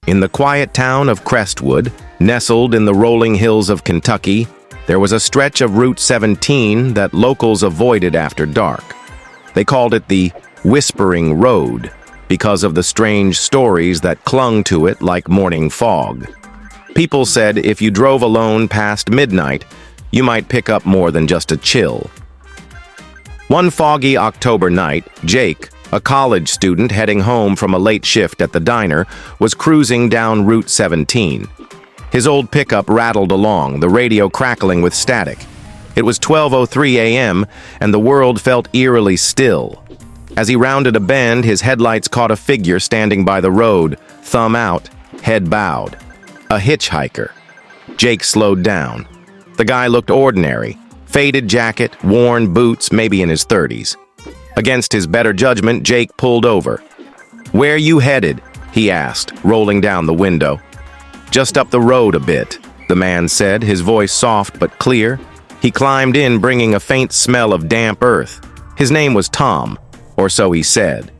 In the quiet town of Crestwood, nestled in the rolling hills of Kentucky, there was a stretch of Route 17 that locals avoided after dark. They called it the Whispering Road because of the strange stories that clung to it like morning fog. People said if you drove alone past midnight, you might pick up more than just a chill. One foggy October night, Jake, a college student heading home from a late shift at the diner, was cruising down Route 17. His old pickup rattled along, the radio crackling with static. It was 12:03 a.m., and the world felt eerily still. As he rounded a bend, his headlights caught a figure standing by the road, thumb out, head bowed. A hitchhiker. Jake slowed down. The guy looked ordinary. Faded jacket, worn boots, maybe in his 30s. Against his better judgment, Jake pulled over. "Where you headed?" he asked, rolling down the window. "Just up the road a bit," the man said, his voice soft but clear. He climbed in, bringing a faint smell of damp earth. His name was Tom, or so he said.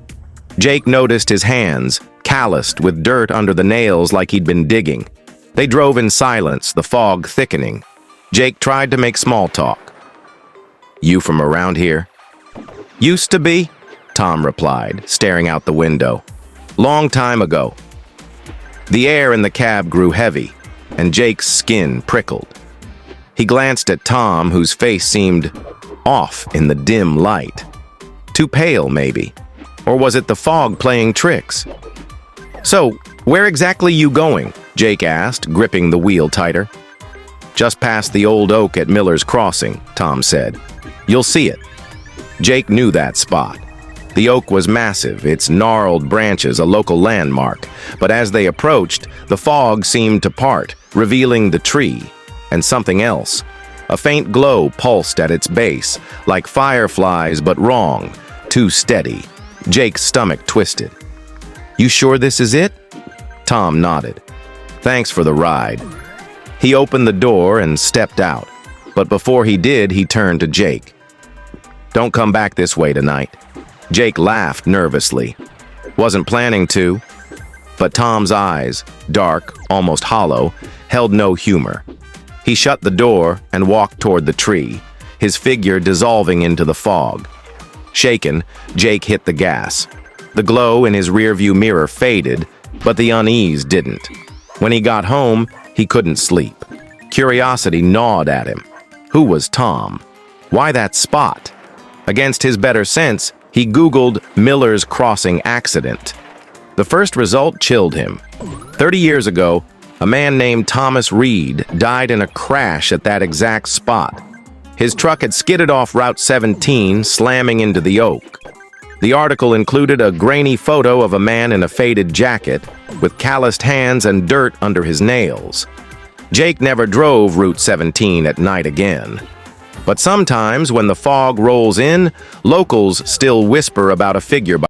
Jake noticed his hands, calloused with dirt under the nails like he'd been digging. They drove in silence, the fog thickening. Jake tried to make small talk. "You from around here?" "Used to be," Tom replied, staring out the window. "Long time ago." The air in the cab grew heavy, and Jake's skin prickled. He glanced at Tom, whose face seemed off in the dim light. Too pale, maybe. Or was it the fog playing tricks? "So, where exactly you going?" Jake asked, gripping the wheel tighter. "Just past the old oak at Miller's Crossing," Tom said. "You'll see it." Jake knew that spot. The oak was massive, its gnarled branches a local landmark, but as they approached, the fog seemed to part, revealing the tree, and something else. A faint glow pulsed at its base, like fireflies but wrong, too steady. Jake's stomach twisted. "You sure this is it?" Tom nodded. "Thanks for the ride." He opened the door and stepped out, but before he did, he turned to Jake. "Don't come back this way tonight." Jake laughed nervously. Wasn't planning to, but Tom's eyes, dark, almost hollow, held no humor. He shut the door and walked toward the tree, his figure dissolving into the fog. Shaken, Jake hit the gas. The glow in his rearview mirror faded, but the unease didn't. When he got home, he couldn't sleep. Curiosity gnawed at him. Who was Tom? Why that spot? Against his better sense, he Googled Miller's Crossing accident. The first result chilled him. 30 years ago, a man named Thomas Reed died in a crash at that exact spot. His truck had skidded off Route 17, slamming into the oak. The article included a grainy photo of a man in a faded jacket, with calloused hands and dirt under his nails. Jake never drove Route 17 at night again. But sometimes, when the fog rolls in, locals still whisper about a figure